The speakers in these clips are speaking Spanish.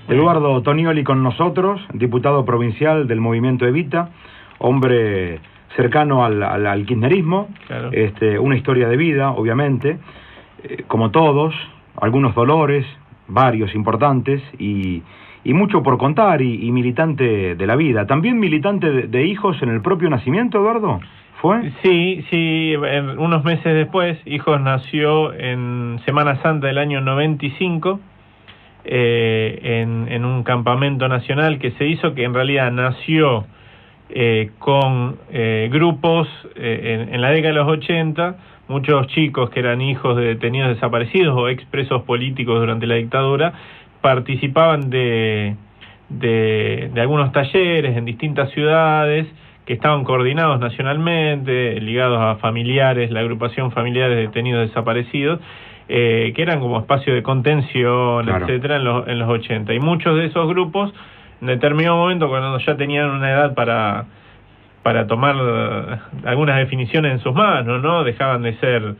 Eduardo Tonioli con nosotros, diputado provincial del Movimiento Evita, hombre cercano al kirchnerismo, claro. Una historia de vida, obviamente, como todos, algunos dolores, varios importantes, y mucho por contar, y militante de la vida. ¿También militante de hijos en el propio nacimiento, Eduardo? ¿Fue? Sí, unos meses después, Hijos nació en Semana Santa del año 95, en un campamento nacional que se hizo, que en realidad nació con grupos en la década de los 80, muchos chicos que eran hijos de detenidos desaparecidos o expresos políticos durante la dictadura, participaban de algunos talleres en distintas ciudades que estaban coordinados nacionalmente, ligados a familiares, la agrupación Familiares de Detenidos Desaparecidos, que eran como espacio de contención, claro, etcétera, en los 80. Y muchos de esos grupos, en determinado momento, cuando ya tenían una edad para tomar algunas definiciones en sus manos, ¿no? Dejaban de ser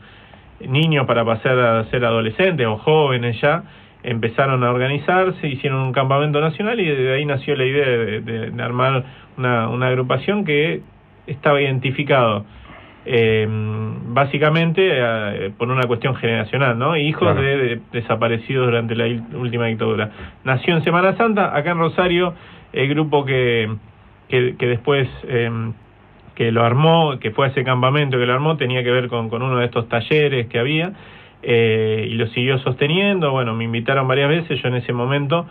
niños para pasar a ser adolescentes o jóvenes ya, empezaron a organizarse, hicieron un campamento nacional y de ahí nació la idea de armar una agrupación que estaba identificado básicamente por una cuestión generacional, ¿no? Hijos, claro, de desaparecidos durante la última dictadura. Nació en Semana Santa, acá en Rosario, el grupo que después que lo armó, que fue a ese campamento que lo armó, tenía que ver con uno de estos talleres que había, y lo siguió sosteniendo. Bueno, me invitaron varias veces, yo en ese momento,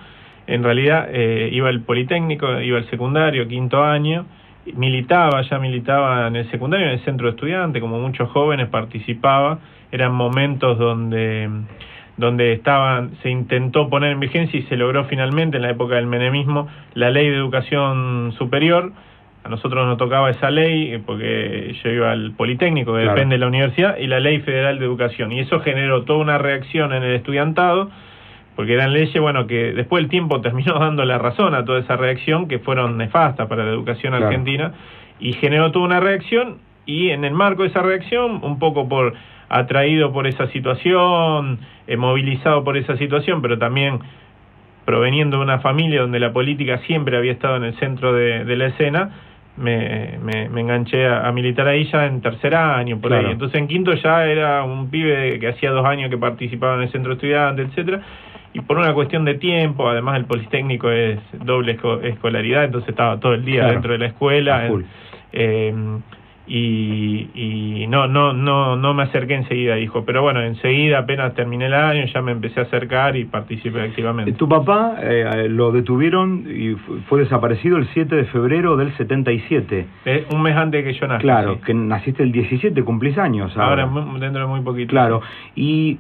en realidad, iba al Politécnico, iba al secundario, quinto año, militaba en el secundario, en el centro de estudiantes, como muchos jóvenes participaba. Eran momentos donde se intentó poner en vigencia y se logró finalmente, en la época del menemismo, la ley de educación superior. A nosotros nos tocaba esa ley, porque yo iba al Politécnico, que, claro, depende de la universidad, y la Ley Federal de Educación. Y eso generó toda una reacción en el estudiantado, porque eran leyes, bueno, que después el tiempo terminó dando la razón a toda esa reacción, que fueron nefastas para la educación, claro, argentina, y generó toda una reacción, y en el marco de esa reacción, un poco atraído por esa situación, movilizado por esa situación, pero también proveniendo de una familia donde la política siempre había estado en el centro de la escena, me enganché a militar ahí ya en tercer año, por, claro, ahí. Entonces en quinto ya era un pibe que hacía 2 años que participaba en el centro estudiante, etcétera, y por una cuestión de tiempo, además el Politécnico es doble escolaridad, entonces estaba todo el día, claro, dentro de la escuela, y no me acerqué enseguida, hijo, pero bueno, enseguida, apenas terminé el año, ya me empecé a acercar y participé activamente. Tu papá lo detuvieron y fue desaparecido el 7 de febrero del 77. Un mes antes que yo nací. Claro, sí. Que naciste el 17, cumplís años. Ahora dentro de muy poquito. Claro, ¿y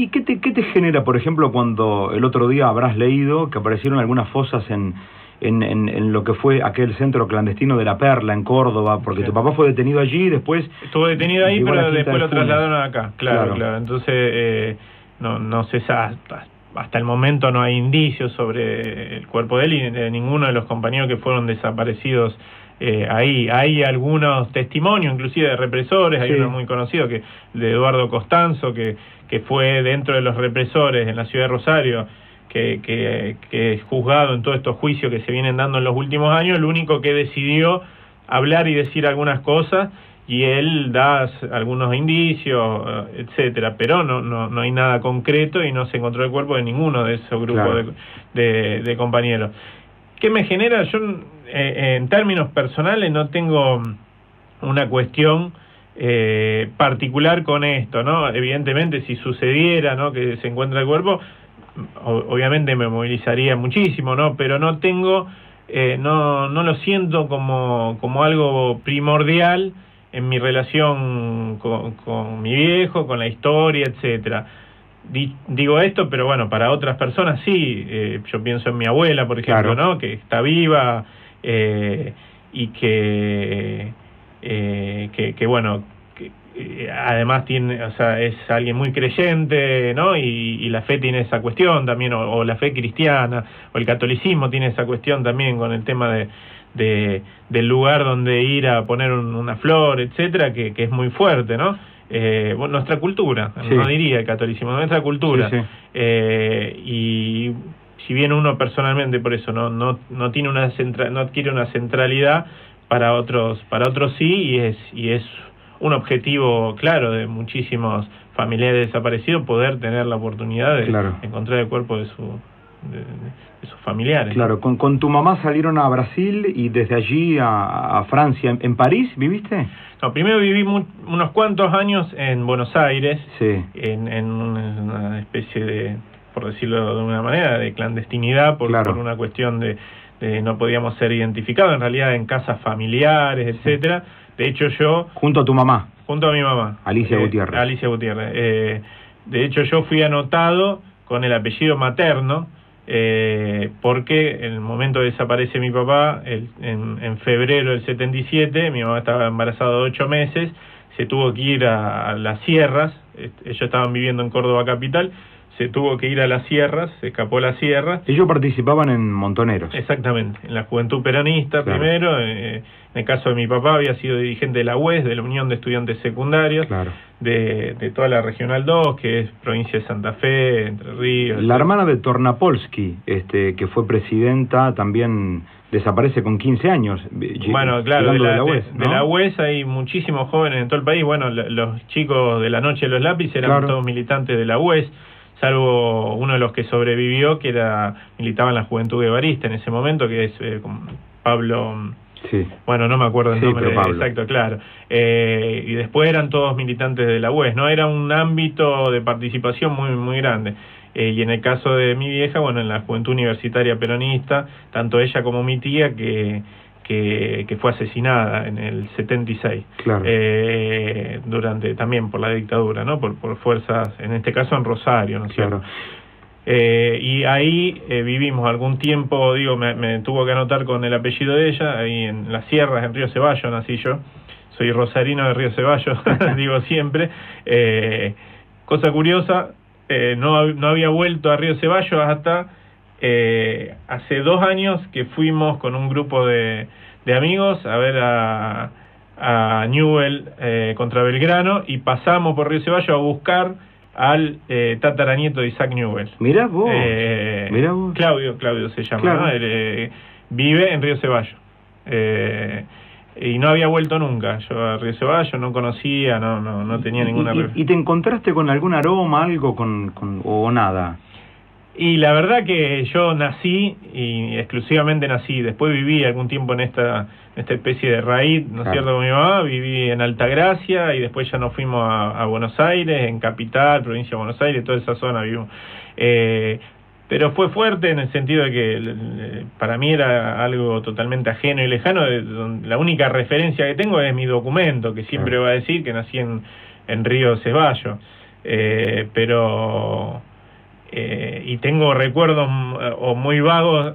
qué te genera, por ejemplo, cuando el otro día habrás leído que aparecieron algunas fosas en lo que fue aquel centro clandestino de La Perla, en Córdoba, porque, sí, tu papá fue detenido allí y después... Estuvo detenido ahí, pero después lo trasladaron acá, claro. Entonces, no sé, hasta el momento no hay indicios sobre el cuerpo de él y de ninguno de los compañeros que fueron desaparecidos ahí. Hay algunos testimonios, inclusive de represores, hay, sí, uno muy conocido, de Eduardo Costanzo, que fue dentro de los represores en la ciudad de Rosario, que es juzgado en todos estos juicios que se vienen dando en los últimos años, el único que decidió hablar y decir algunas cosas, y él da algunos indicios, etcétera, pero no hay nada concreto y no se encontró el cuerpo de ninguno de esos grupos, claro, de compañeros. ¿Qué me genera? Yo, en términos personales, no tengo una cuestión particular con esto, ¿no? Evidentemente, si sucediera, ¿no?, que se encuentra el cuerpo, obviamente me movilizaría muchísimo, ¿no? Pero no tengo, no lo siento como algo primordial en mi relación con mi viejo, con la historia, etcétera. Digo esto, pero bueno, para otras personas sí. Yo pienso en mi abuela, por ejemplo, claro, ¿no?, que está viva, y que bueno, además tiene, o sea, es alguien muy creyente, ¿no? Y la fe tiene esa cuestión también, o la fe cristiana, o el catolicismo tiene esa cuestión también con el tema del lugar donde ir a poner una flor, etcétera, que es muy fuerte, ¿no? Bueno, nuestra cultura, sí, no diría el catolicismo, nuestra cultura. Sí, sí. si bien uno personalmente por eso no tiene no adquiere una centralidad, para otros sí, y es un objetivo claro de muchísimos familiares desaparecidos, poder tener la oportunidad de encontrar el cuerpo de sus familiares. Claro, con tu mamá salieron a Brasil y desde allí a Francia. ¿En París viviste? No, primero viví unos cuantos años en Buenos Aires, sí. en una especie de, por decirlo de una manera, de clandestinidad, por una cuestión de no podíamos ser identificados, en realidad en casas familiares, etcétera. De hecho yo... ¿Junto a tu mamá? Junto a mi mamá. Alicia Gutiérrez. Alicia Gutiérrez. De hecho yo fui anotado con el apellido materno, porque en el momento que desaparece mi papá, en febrero del 77, mi mamá estaba embarazada de 8 meses, se tuvo que ir a las sierras, ellos estaban viviendo en Córdoba capital, se tuvo que ir a las sierras, se escapó a las sierras. Ellos participaban en Montoneros. Exactamente, en la Juventud Peronista primero, en el caso de mi papá había sido dirigente de la UES, de la Unión de Estudiantes Secundarios, de toda la Regional 2, que es provincia de Santa Fe, Entre Ríos. La hermana de Tornapolsky, que fue presidenta, también desaparece con 15 años. Bueno, claro, de la UES, ¿no? De la UES hay muchísimos jóvenes en todo el país. Bueno, los chicos de la Noche de los Lápices eran todos militantes de la UES, salvo uno de los que sobrevivió, que militaba en la Juventud Guevarista en ese momento, que es Pablo... Sí. Bueno, no me acuerdo el nombre exacto, claro. Y después eran todos militantes de la UES, ¿no? Era un ámbito de participación muy, muy grande. Y en el caso de mi vieja, bueno, en la Juventud Universitaria Peronista, tanto ella como mi tía, que fue asesinada en el 76, también por la dictadura, ¿no? Por fuerzas, en este caso en Rosario, ¿no es cierto? Y ahí vivimos algún tiempo, digo, me tuvo que anotar con el apellido de ella, ahí en las sierras, en Río Ceballos nací yo, soy rosarino de Río Ceballos, digo siempre. Cosa curiosa, no había vuelto a Río Ceballos hasta hace 2 años que fuimos con un grupo de amigos a ver a Newell contra Belgrano, y pasamos por Río Ceballos a buscar al tataranieto de Isaac Newell. Mirá vos. Claudio se llama, ¿no? Vive en Río Ceballos. Y no había vuelto nunca. Yo a Río Ceballos no conocía, no tenía ninguna... ¿Y te encontraste con algún aroma, algo o nada? Y la verdad que yo nací, y exclusivamente nací, después viví algún tiempo en esta especie de raíz, ¿no es cierto?, con mi mamá, viví en Altagracia, y después ya nos fuimos a Buenos Aires, en Capital, provincia de Buenos Aires, toda esa zona vivimos. Pero fue fuerte en el sentido de que para mí era algo totalmente ajeno y lejano. La única referencia que tengo es mi documento, que siempre va a decir que nací en Río Ceballos. Y tengo recuerdos muy vagos.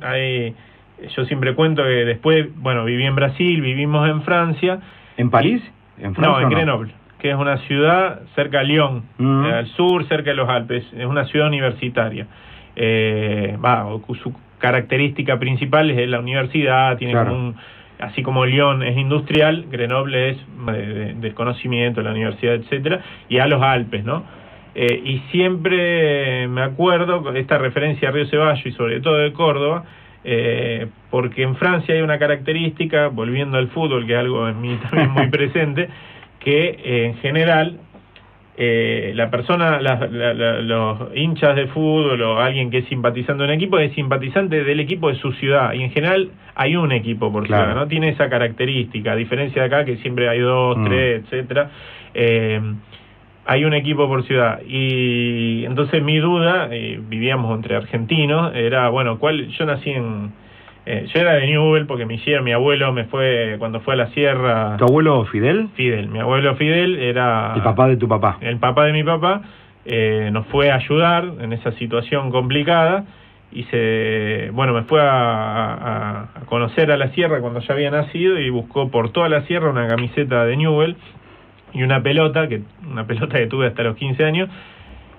Yo siempre cuento que después, bueno, viví en Brasil, vivimos en Francia. ¿En París? ¿En Francia? No, en Grenoble, que es una ciudad cerca de Lyon, al sur, cerca de los Alpes. Es una ciudad universitaria. Su característica principal es la universidad, tiene como así como Lyon es industrial, Grenoble es del conocimiento, la universidad, etcétera, y a los Alpes, ¿no? Y siempre me acuerdo esta referencia a Río Ceballos y sobre todo de Córdoba, porque en Francia hay una característica, volviendo al fútbol, que es algo en mí también muy presente, que en general la persona, los hinchas de fútbol o alguien que es simpatizante de un equipo es simpatizante del equipo de su ciudad, y en general hay un equipo por ciudad, ¿no? Tiene esa característica, a diferencia de acá que siempre hay 2, 3, etcétera. Hay un equipo por ciudad, y entonces mi duda, vivíamos entre argentinos, era, bueno, yo nací yo era de Newell porque mi abuelo me fue, cuando fue a la sierra... ¿Tu abuelo Fidel? Fidel, mi abuelo Fidel era... ¿El papá de tu papá? El papá de mi papá, nos fue a ayudar en esa situación complicada, y me fue a conocer a la sierra cuando ya había nacido, y buscó por toda la sierra una camiseta de Newell y una pelota que tuve hasta los 15 años,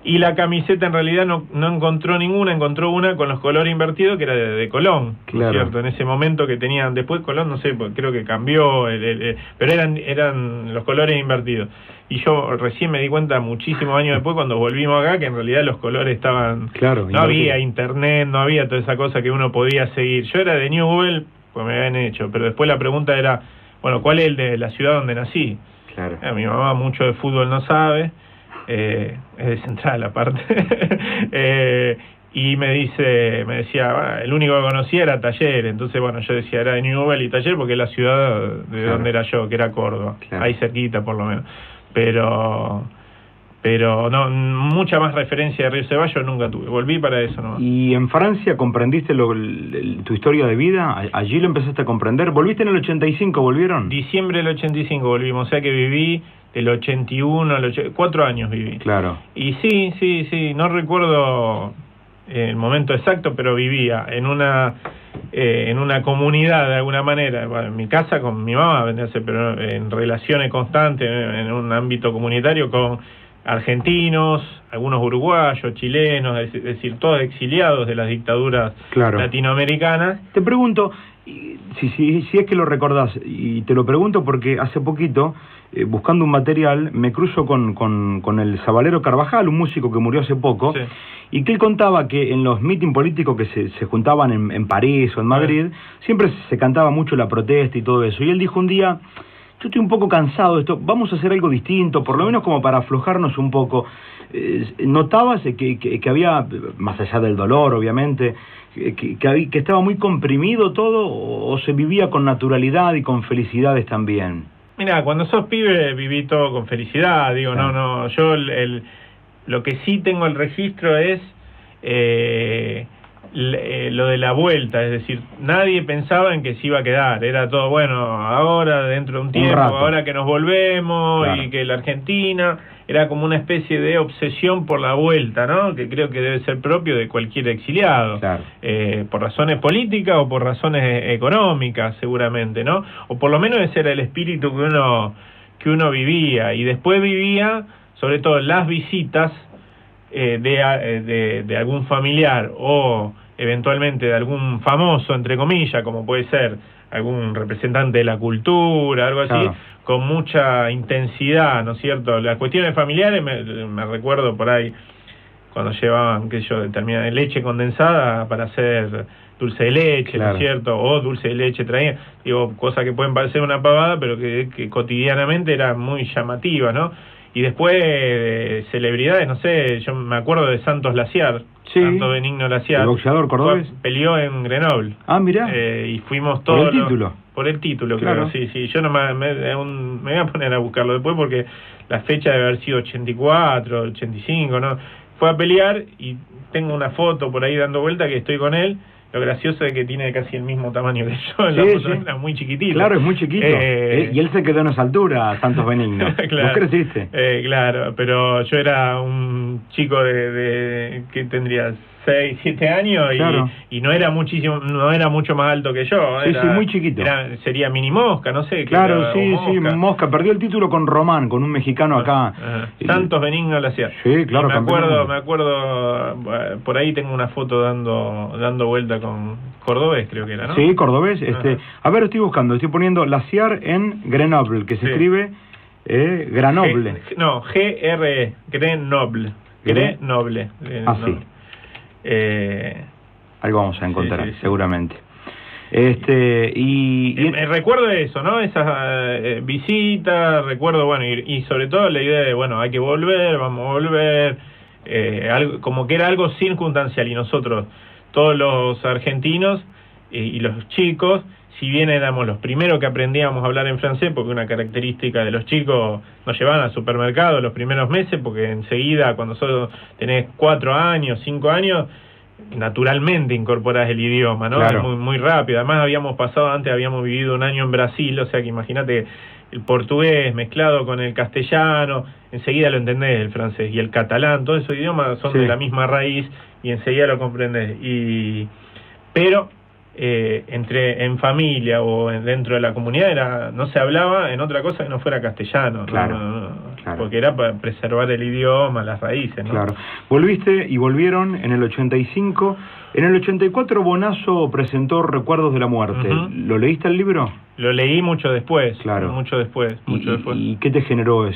Y la camiseta en realidad no encontró ninguna, encontró una con los colores invertidos que era de Colón, claro. ¿cierto? En ese momento que tenían, después Colón, no sé, creo que cambió, pero eran los colores invertidos. Y yo recién me di cuenta muchísimos años después cuando volvimos acá que en realidad los colores estaban... Claro, no había internet, no había toda esa cosa que uno podía seguir. Yo era de Newell, pues me habían hecho, pero después la pregunta era, bueno, ¿cuál es el de la ciudad donde nací? Claro. Mi mamá mucho de fútbol no sabe, es de Central aparte, y me decía, el único que conocía era Talleres, entonces bueno, yo decía era de Newell y Talleres porque es la ciudad de claro. donde era yo, que era Córdoba, claro. Ahí cerquita por lo menos, pero no, mucha más referencia de Río Ceballos nunca tuve, volví para eso nomás. ¿Y en Francia comprendiste tu historia de vida? ¿Allí lo empezaste a comprender? ¿Volviste en el 85, volvieron? Diciembre del 85 volvimos, o sea que viví del 81 al 4 años viví. Claro. Y sí, no recuerdo el momento exacto, pero vivía en una comunidad de alguna manera, bueno, en mi casa con mi mamá, pero en relaciones constantes, en un ámbito comunitario con argentinos, algunos uruguayos, chilenos, es decir, todos exiliados de las dictaduras claro. latinoamericanas. Te pregunto, si es que lo recordás, y te lo pregunto porque hace poquito, buscando un material, me cruzo con el Sabalero Carvajal, un músico que murió hace poco, sí. Y que él contaba que en los meetings políticos que se juntaban en París o en Madrid, siempre se cantaba mucho la protesta y todo eso, y él dijo un día... Yo estoy un poco cansado de esto, vamos a hacer algo distinto, por lo menos como para aflojarnos un poco. ¿Notabas que había, más allá del dolor obviamente, que estaba muy comprimido todo o se vivía con naturalidad y con felicidades también? Mira, cuando sos pibe viví todo con felicidad, digo, claro. no, yo lo que sí tengo el registro es... lo de la vuelta, es decir, nadie pensaba en que se iba a quedar, era todo, bueno, ahora dentro de un tiempo, ahora que nos volvemos, claro. Y que la Argentina, era como una especie de obsesión por la vuelta, ¿no? Que creo que debe ser propio de cualquier exiliado, claro. Por razones políticas o por razones económicas seguramente, ¿no? O por lo menos ese era el espíritu que uno vivía, y después vivía, sobre todo las visitas de algún familiar o eventualmente de algún famoso, entre comillas, como puede ser algún representante de la cultura, algo así, claro. Con mucha intensidad, ¿no es cierto? Las cuestiones familiares, me recuerdo por ahí, cuando llevaban, qué sé yo, determinada leche condensada para hacer dulce de leche, claro. ¿No es cierto? O dulce de leche traían, digo, cosas que pueden parecer una pavada, pero que cotidianamente eran muy llamativas, ¿no? Y después celebridades, no sé, yo me acuerdo de Santos Laciar, sí, Santo Benigno Laciar. ¿El boxeador cordobés? Peleó en Grenoble. Ah, mirá. Y fuimos todos... ¿Por el título? Por el título, claro. Creo, sí. Yo no me voy a poner a buscarlo después porque la fecha debe haber sido 84, 85, ¿no? Fue a pelear y tengo una foto por ahí dando vuelta que estoy con él. Lo gracioso es que tiene casi el mismo tamaño que yo, en la foto era muy chiquitito. Claro, es muy chiquito. Y él se quedó en esa altura, Santos Benigno. Claro, ¿Vos creciste? Claro, pero yo era un chico de que tendría 6, 7 años y, claro. Y no era mucho más alto que yo. Sí, muy chiquito. Sería Mini Mosca, no sé. Claro, sí, Mosca. Perdió el título con Román, con un mexicano acá. Santos Benigno Laciar. Sí, claro. Me acuerdo, por ahí tengo una foto dando vuelta con Cordobés, creo que era, ¿no? Sí, Cordobés. A ver, estoy poniendo Laciar en Grenoble, que se escribe Grenoble. G-R-E, Grenoble. Grenoble. Sí. Algo vamos a encontrar, seguramente. Recuerdo eso, ¿no? Esas visitas, recuerdo, bueno, y sobre todo la idea de, bueno, hay que volver, vamos a volver, algo, como que era algo circunstancial, y nosotros, todos los argentinos y los chicos, si bien éramos los primeros que aprendíamos a hablar en francés, porque una característica de los chicos, nos llevaban al supermercado los primeros meses, porque enseguida, cuando solo tenés 4 años, 5 años, naturalmente incorporás el idioma, ¿no? Claro. Es muy, muy rápido. Además habíamos vivido un año en Brasil, o sea que imagínate el portugués mezclado con el castellano, enseguida lo entendés, el francés y el catalán, todos esos idiomas son de la misma raíz y enseguida lo comprendés. Pero en familia o dentro de la comunidad no se hablaba en otra cosa que no fuera castellano. Claro. No. Claro. Porque era para preservar el idioma, las raíces, ¿no? Claro. Volviste y volvieron en el 85. En el 84 Bonazo presentó Recuerdos de la Muerte. ¿Lo leíste el libro? Lo leí mucho después. Claro. Mucho después. ¿Y qué te generó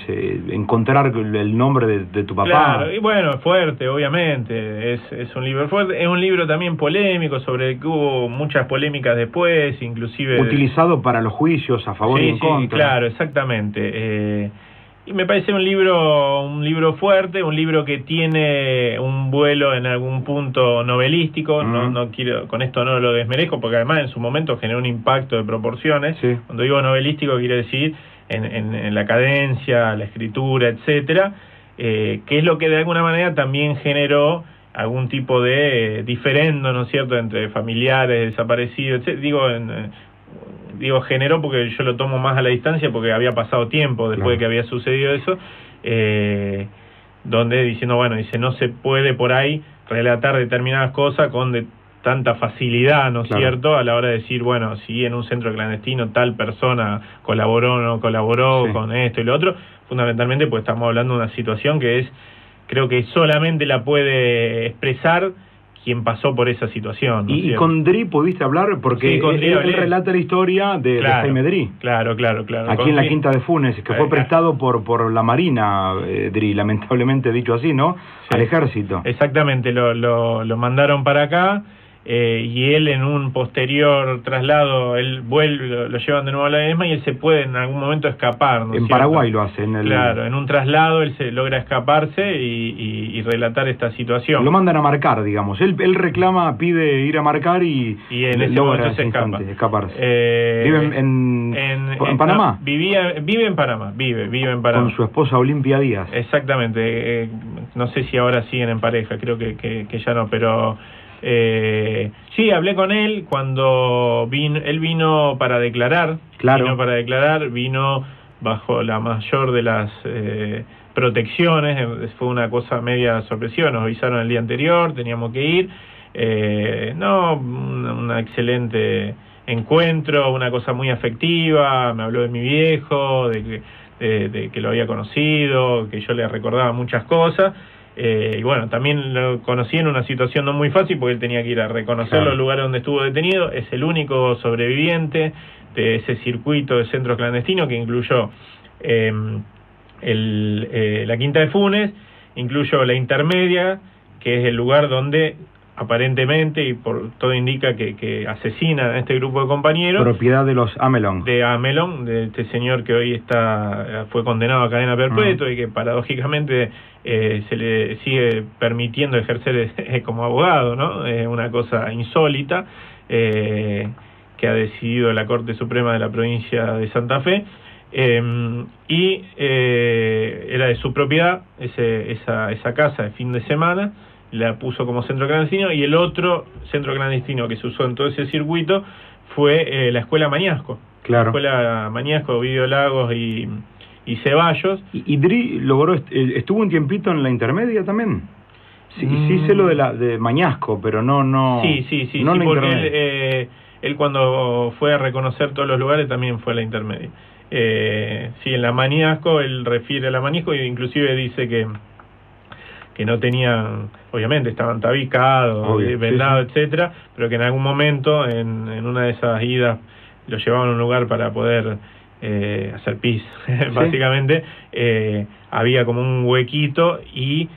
encontrar el nombre de tu papá? Claro, y bueno, fuerte, obviamente. Es un libro fuerte. Es un libro también polémico, sobre el que hubo muchas polémicas después, inclusive... Utilizado para los juicios a favor y en contra. Sí, claro, exactamente. Y me parece un libro fuerte, un libro que tiene un vuelo en algún punto novelístico. No quiero, con esto no lo desmerezco, porque además en su momento generó un impacto de proporciones. Sí. Cuando digo novelístico quiere decir en la cadencia, la escritura, etcétera, que es lo que de alguna manera también generó algún tipo de diferendo, ¿no es cierto?, entre familiares, desaparecidos, etcétera. Digo generó porque yo lo tomo más a la distancia, porque había pasado tiempo después de que había sucedido eso, donde diciendo, bueno, dice, no se puede por ahí relatar determinadas cosas con tanta facilidad, ¿no es cierto?, a la hora de decir, bueno, si en un centro clandestino tal persona colaboró o no colaboró con esto y lo otro, fundamentalmente pues estamos hablando de una situación que creo que solamente la puede expresar quien pasó por esa situación, ¿no? ¿Y con Dri pudiste hablar? Porque él relata la historia de Jaime Dri. Claro. Aquí en la Quinta de Funes, que fue prestado por la Marina, Dri, lamentablemente dicho así, ¿no? Sí. Al ejército. Exactamente, lo mandaron para acá, y él en un posterior traslado, él vuelve, lo llevan de nuevo a la ESMA y él se puede en algún momento escapar, ¿no? En Paraguay lo hace. Claro, en un traslado él se logra escaparse y relatar esta situación. Lo mandan a marcar, digamos. Él reclama, pide ir a marcar y en ese momento se escaparse. ¿Vive en Panamá? No, vive en Panamá, vive en Panamá. Con su esposa Olimpia Díaz. Exactamente. No sé si ahora siguen en pareja, creo que ya no, pero... sí, hablé con él cuando él vino para declarar. Vino bajo la mayor de las protecciones. Fue una cosa media sorpresiva, nos avisaron el día anterior, teníamos que ir. Un excelente encuentro, una cosa muy afectiva. Me habló de mi viejo, de que lo había conocido, que yo le recordaba muchas cosas. Y bueno, también lo conocí en una situación no muy fácil, porque él tenía que ir a reconocer los lugares donde estuvo detenido. Es el único sobreviviente de ese circuito de centros clandestinos que incluyó la Quinta de Funes, incluyó la Intermedia, que es el lugar donde aparentemente, y por todo indica que asesinan a este grupo de compañeros. Propiedad de los Amelón. De Amelón, de este señor que hoy fue condenado a cadena perpetua y que paradójicamente se le sigue permitiendo ejercer como abogado, ¿no? Es una cosa insólita que ha decidido la Corte Suprema de la provincia de Santa Fe. Era de su propiedad esa casa de fin de semana. La puso como centro clandestino, y el otro centro clandestino que se usó en todo ese circuito fue la Escuela Mañasco. Claro. La Escuela Mañasco, Ovidio Lagos y Ceballos. ¿Y Dri logró, estuvo un tiempito en la Intermedia también? Sí sé lo de Mañasco, pero no Sí, porque él cuando fue a reconocer todos los lugares también fue a la Intermedia. Sí, en la Mañasco, él refiere a la Mañasco e inclusive dice que no tenían, obviamente estaban tabicados, vendados, etcétera, pero que en algún momento, en una de esas idas, lo llevaban a un lugar para poder hacer pis, básicamente. Había como un huequito, y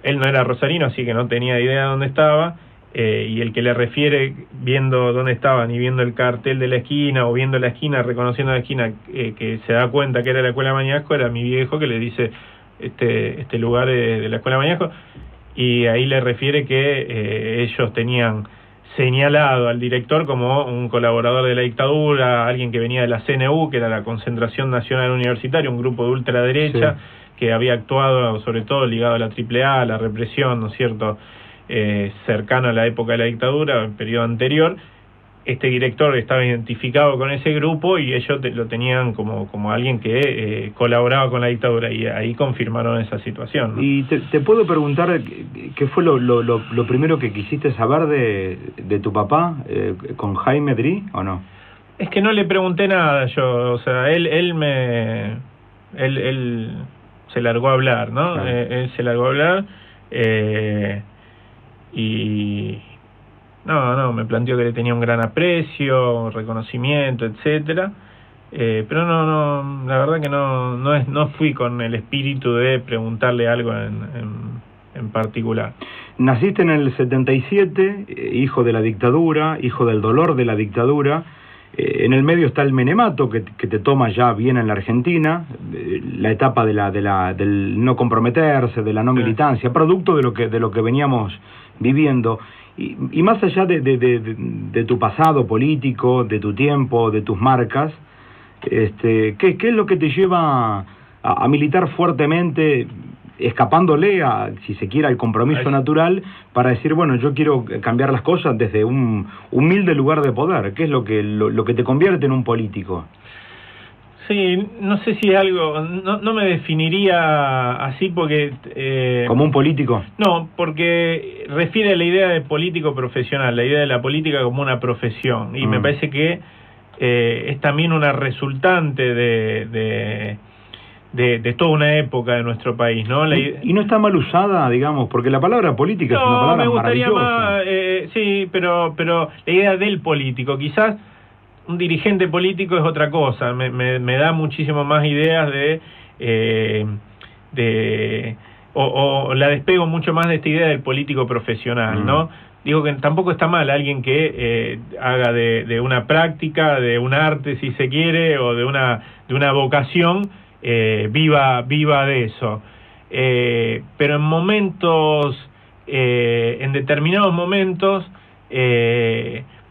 él no era rosarino, así que no tenía idea de dónde estaba, y el que le refiere, viendo dónde estaban y viendo el cartel de la esquina, o viendo la esquina, reconociendo la esquina, que se da cuenta que era la Escuela Mañasco, era mi viejo, que le dice... Este lugar de la Escuela Mañasco, y ahí le refiere que ellos tenían señalado al director como un colaborador de la dictadura, alguien que venía de la CNU, que era la Concentración Nacional Universitaria, un grupo de ultraderecha que había actuado sobre todo ligado a la AAA, a la represión, ¿no es cierto?, cercano a la época de la dictadura, el periodo anterior. Este director estaba identificado con ese grupo y ellos lo tenían como alguien que colaboraba con la dictadura, y ahí confirmaron esa situación, ¿no? Y te puedo preguntar qué fue lo primero que quisiste saber de tu papá con Jaime Dri, ¿o no? Es que no le pregunté nada yo, o sea, él se largó a hablar, ¿no? Claro. Él se largó a hablar y me planteó que le tenía un gran aprecio, reconocimiento, etcétera. Pero la verdad que no fui con el espíritu de preguntarle algo en particular. Naciste en el 77, hijo de la dictadura, hijo del dolor de la dictadura. En el medio está el menemato que te toma ya bien en la Argentina, la etapa del no comprometerse, de la no militancia, producto de lo que veníamos viviendo. Y más allá de tu pasado político, de tu tiempo, de tus marcas, ¿qué es lo que te lleva a militar fuertemente, escapándole si se quiere, al compromiso natural, para decir, bueno, yo quiero cambiar las cosas desde un humilde lugar de poder? ¿Qué es lo que te convierte en un político? Sí, no sé si es algo, no me definiría así porque... ¿Como un político? No, porque refiere a la idea de político profesional, la idea de la política como una profesión, y me parece que es también una resultante de toda una época de nuestro país, ¿no? Y no está mal usada, digamos, porque la palabra política es una palabra maravillosa. No, me gustaría más, sí, pero la idea del político, quizás un dirigente político es otra cosa, me da muchísimo más ideas o la despego mucho más de esta idea del político profesional, ¿no? Digo que tampoco está mal alguien que haga de una práctica, de un arte, si se quiere, o de una vocación, viva de eso. Pero en determinados momentos,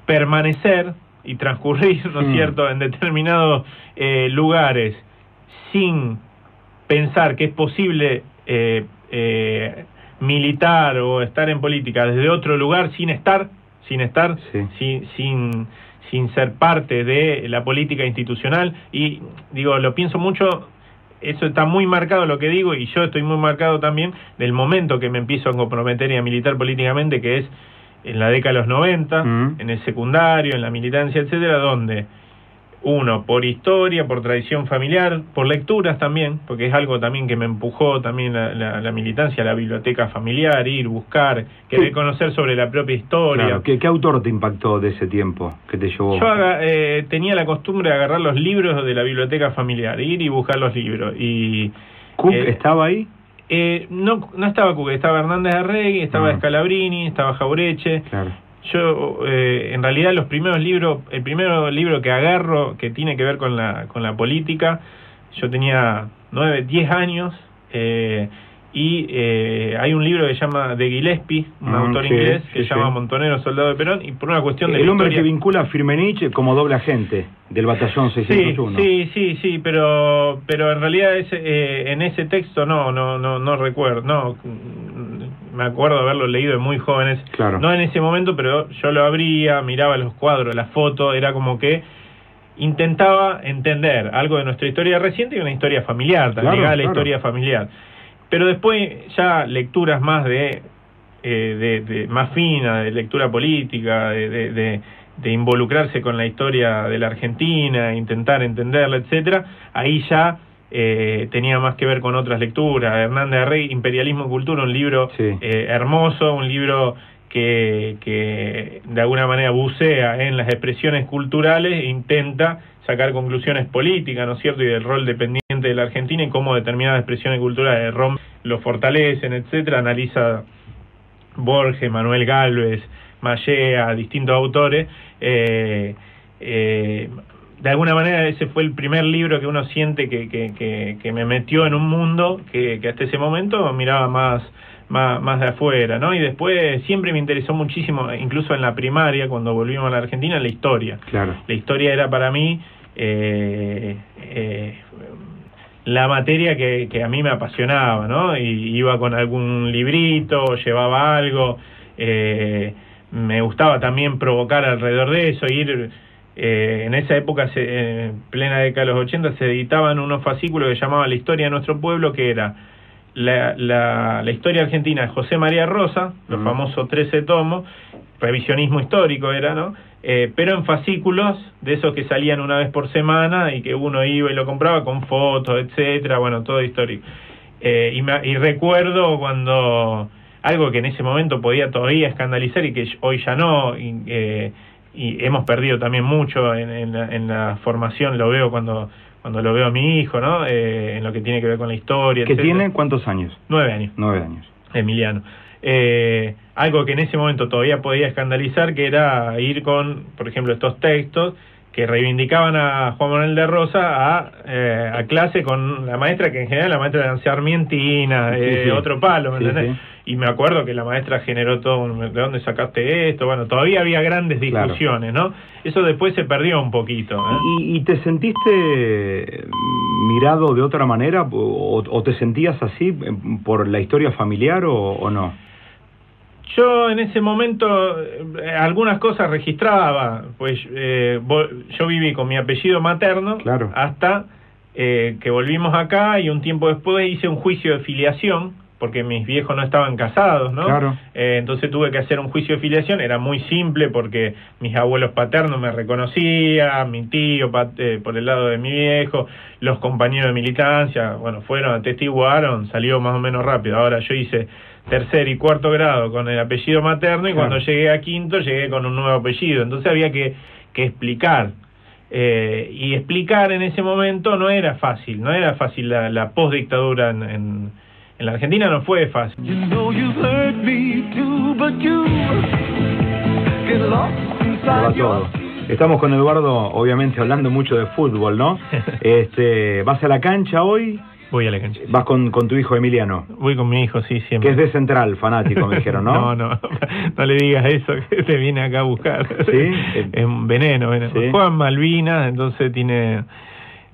permanecer y transcurrir, ¿no es cierto?, en determinados lugares sin pensar que es posible militar o estar en política desde otro lugar, sin ser parte de la política institucional. Y digo, lo pienso mucho, eso está muy marcado lo que digo, y yo estoy muy marcado también del momento que me empiezo a comprometer y a militar políticamente, que es en la década de los 90, en el secundario, en la militancia, etcétera, donde uno, por historia, por tradición familiar, por lecturas también, porque es algo también que me empujó también la militancia, la biblioteca familiar, ir, buscar, querer conocer sobre la propia historia. Claro. ¿Qué autor te impactó de ese tiempo que te llevó? Yo tenía la costumbre de agarrar los libros de la biblioteca familiar, ir y buscar los libros. Y ¿Cook estaba ahí? No estaba Cook, estaba Hernández Arregui, estaba Scalabrini, estaba Jaureche. Claro. Yo, en realidad, el primer libro que agarro, que tiene que ver con la política, yo tenía 9, 10 años, y hay un libro que se llama de Gillespie, un autor inglés, que se llama Montonero, Soldado de Perón, y por una cuestión de el hombre que vincula a Firmenich como doble agente del batallón 601. Sí, pero en realidad en ese texto no recuerdo, me acuerdo haberlo leído de muy jóvenes, claro. No en ese momento, pero yo lo abría, miraba los cuadros, las fotos, era como que intentaba entender algo de nuestra historia reciente y una historia familiar, tan ligada a la historia familiar. Pero después ya lecturas más más finas, de lectura política, de involucrarse con la historia de la Argentina, intentar entenderla, etcétera, ahí ya tenía más que ver con otras lecturas. Hernández Arregui, Imperialismo y Cultura, un libro hermoso, un libro que de alguna manera bucea en las expresiones culturales e intenta sacar conclusiones políticas, ¿no es cierto?, y del rol dependiente de la Argentina y cómo determinadas expresiones culturales lo fortalecen, etcétera. Analiza Borges, Manuel Gálvez, Mallea, distintos autores. De alguna manera ese fue el primer libro que uno siente que me metió en un mundo que hasta ese momento miraba más de afuera, ¿no? Y después siempre me interesó muchísimo, incluso en la primaria, cuando volvimos a la Argentina, la historia. Claro. La historia era para mí la materia que a mí me apasionaba, ¿no? Y iba con algún librito, llevaba algo, me gustaba también provocar alrededor de eso, ir... en esa época, plena década de los 80, se editaban unos fascículos que llamaban La historia de nuestro pueblo, que era la historia argentina de José María Rosa, los famosos 13 tomos, revisionismo histórico era, ¿no? Pero en fascículos de esos que salían una vez por semana y que uno iba y lo compraba con fotos, etcétera, bueno, todo histórico. Y recuerdo cuando algo que en ese momento podía todavía escandalizar y que hoy ya no, y hemos perdido también mucho en la formación, lo veo cuando lo veo a mi hijo, ¿no? En lo que tiene que ver con la historia. ¿Que tiene cuántos años? 9 años. 9 años. Emiliano. Algo que en ese momento todavía podía escandalizar, que era ir con, por ejemplo, estos textos que reivindicaban a Juan Manuel de Rosa a clase con la maestra, que en general la maestra era sarmientina, otro palo, ¿me entendés? Y me acuerdo que la maestra generó todo, ¿de dónde sacaste esto? Bueno, todavía había grandes discusiones, ¿no? Eso después se perdió un poquito, ¿eh? ¿Y te sentiste mirado de otra manera o te sentías así por la historia familiar o no? Yo en ese momento algunas cosas registraba, pues yo viví con mi apellido materno, claro, hasta que volvimos acá, y un tiempo después hice un juicio de filiación, porque mis viejos no estaban casados, ¿no? Claro. Entonces tuve que hacer un juicio de filiación. Era muy simple porque mis abuelos paternos me reconocían, mi tío por el lado de mi viejo, los compañeros de militancia, bueno, fueron, atestiguaron, salió más o menos rápido. Ahora yo hice tercer y cuarto grado con el apellido materno, y cuando llegué a quinto llegué con un nuevo apellido. Entonces había que explicar. Y explicar en ese momento no era fácil la postdictadura en la Argentina no fue fácil. Va todo. Estamos con Eduardo, obviamente, hablando mucho de fútbol, ¿no? ¿Vas a la cancha hoy? Voy a la cancha. ¿Vas con tu hijo Emiliano? Voy con mi hijo, sí, siempre. Que es de Central, fanático, me dijeron, ¿no? No le digas eso, que te viene acá a buscar. ¿Sí? Es un veneno. ¿Sí? Juega en Malvinas, entonces tiene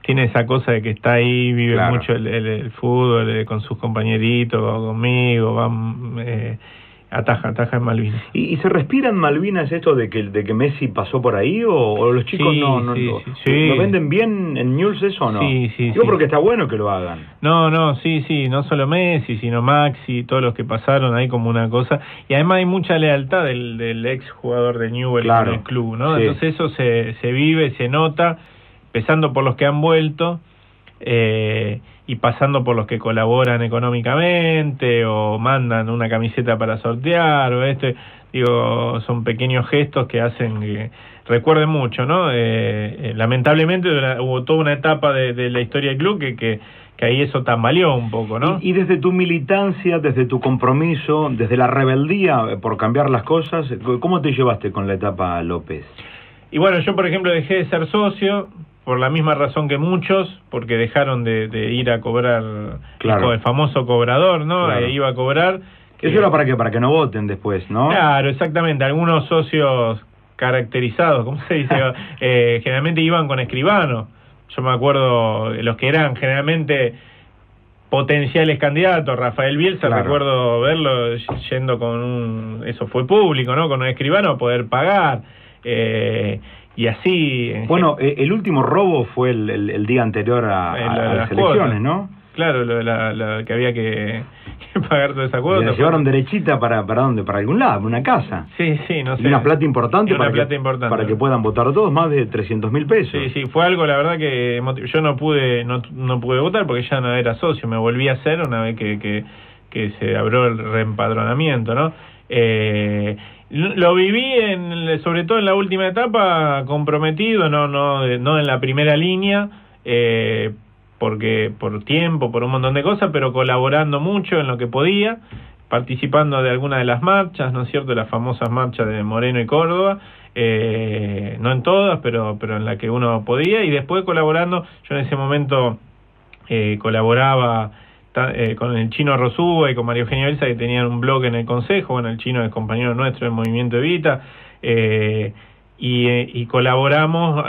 esa cosa de que está ahí, vive mucho el fútbol, con sus compañeritos, conmigo, ataja en Malvinas. ¿Y se respira en Malvinas esto de que Messi pasó por ahí, o los chicos no ¿lo venden bien en News eso o no? Sí. Yo creo que está bueno que lo hagan. No, no solo Messi, sino Maxi, todos los que pasaron ahí como una cosa, y además hay mucha lealtad del ex jugador de Newell's con el club, ¿no? Entonces eso se vive, se nota, empezando por los que han vuelto, y pasando por los que colaboran económicamente o mandan una camiseta para sortear o son pequeños gestos que hacen que recuerden mucho, ¿no? Lamentablemente hubo toda una etapa de la historia del club que ahí eso tambaleó un poco, ¿no? Y desde tu militancia, desde tu compromiso, desde la rebeldía por cambiar las cosas, ¿cómo te llevaste con la etapa López? Y bueno, yo por ejemplo dejé de ser socio por la misma razón que muchos, porque dejaron de ir a cobrar, el famoso cobrador, ¿no? Claro. Iba a cobrar. Eso era para que no voten después, ¿no? Claro, exactamente. Algunos socios caracterizados, ¿cómo se dice? Generalmente iban con escribano. Yo me acuerdo, los que eran generalmente potenciales candidatos, Rafael Bielsa, recuerdo verlo yendo con eso fue público, ¿no? Con un escribano a poder pagar. Y así... Bueno, el último robo fue el día anterior a las elecciones, ¿no? Claro, que había que pagar toda esa cuota. La llevaron derechita ¿para dónde? Para algún lado, una casa. Sí, no sé. Y una plata importante, para que puedan votar todos, más de 300.000 pesos. Sí, fue algo, la verdad, que yo no pude votar porque ya no era socio, me volví a hacer una vez que se abrió el reempadronamiento, ¿no? Lo viví sobre todo en la última etapa comprometido, no en la primera línea, porque por tiempo, por un montón de cosas, pero colaborando mucho en lo que podía, participando de algunas de las marchas, ¿no es cierto?, las famosas marchas de Moreno y Córdoba, no en todas, pero en la que uno podía, y después colaborando. Yo en ese momento colaboraba con el Chino Rosúa y con María Eugenia Belsa, que tenían un blog en el Consejo. Bueno, el Chino es compañero nuestro del Movimiento Evita, y colaboramos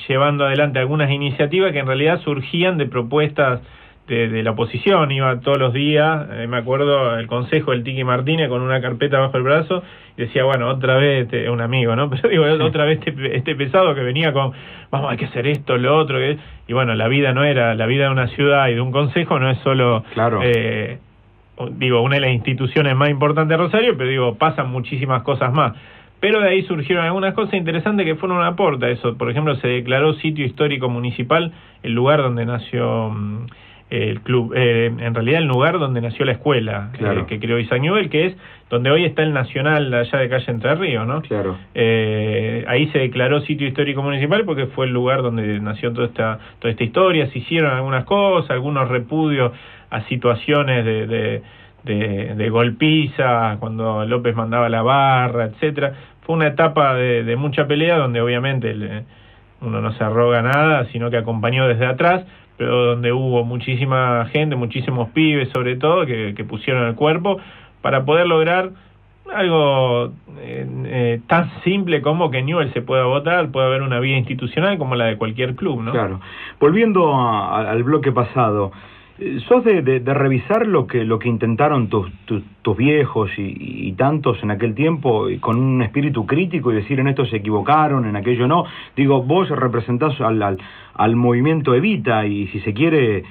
llevando adelante algunas iniciativas que en realidad surgían de propuestas de la oposición. Iba todos los días, me acuerdo, al Consejo del Tiki Martínez con una carpeta bajo el brazo, y decía, bueno, otra vez, un amigo, ¿no? Pero digo, otra vez este pesado que venía con, vamos, hay que hacer esto, lo otro, y bueno, la vida de una ciudad y de un consejo no es solo, una de las instituciones más importantes de Rosario, pero pasan muchísimas cosas más. Pero de ahí surgieron algunas cosas interesantes que fueron un aporte a eso. Por ejemplo, se declaró sitio histórico municipal el lugar donde nació el club, en realidad el lugar donde nació la escuela, claro, que creó Isaac Newell, que es donde hoy está el Nacional allá de calle Entre Ríos, ¿no? Claro. Ahí se declaró sitio histórico municipal porque fue el lugar donde nació toda esta historia. Se hicieron algunas cosas, algunos repudios a situaciones de golpiza, cuando López mandaba la barra, etcétera. Fue una etapa de mucha pelea donde obviamente uno no se arroga nada, sino que acompañó desde atrás, pero donde hubo muchísima gente, muchísimos pibes sobre todo, que pusieron el cuerpo para poder lograr algo tan simple como que Newell se pueda votar, pueda haber una vida institucional como la de cualquier club, ¿no? Claro. Volviendo al bloque pasado, ¿sos de revisar lo que intentaron tus viejos y tantos en aquel tiempo con un espíritu crítico y decir en esto se equivocaron, en aquello no? Digo, vos representás al movimiento Evita y si se quiere,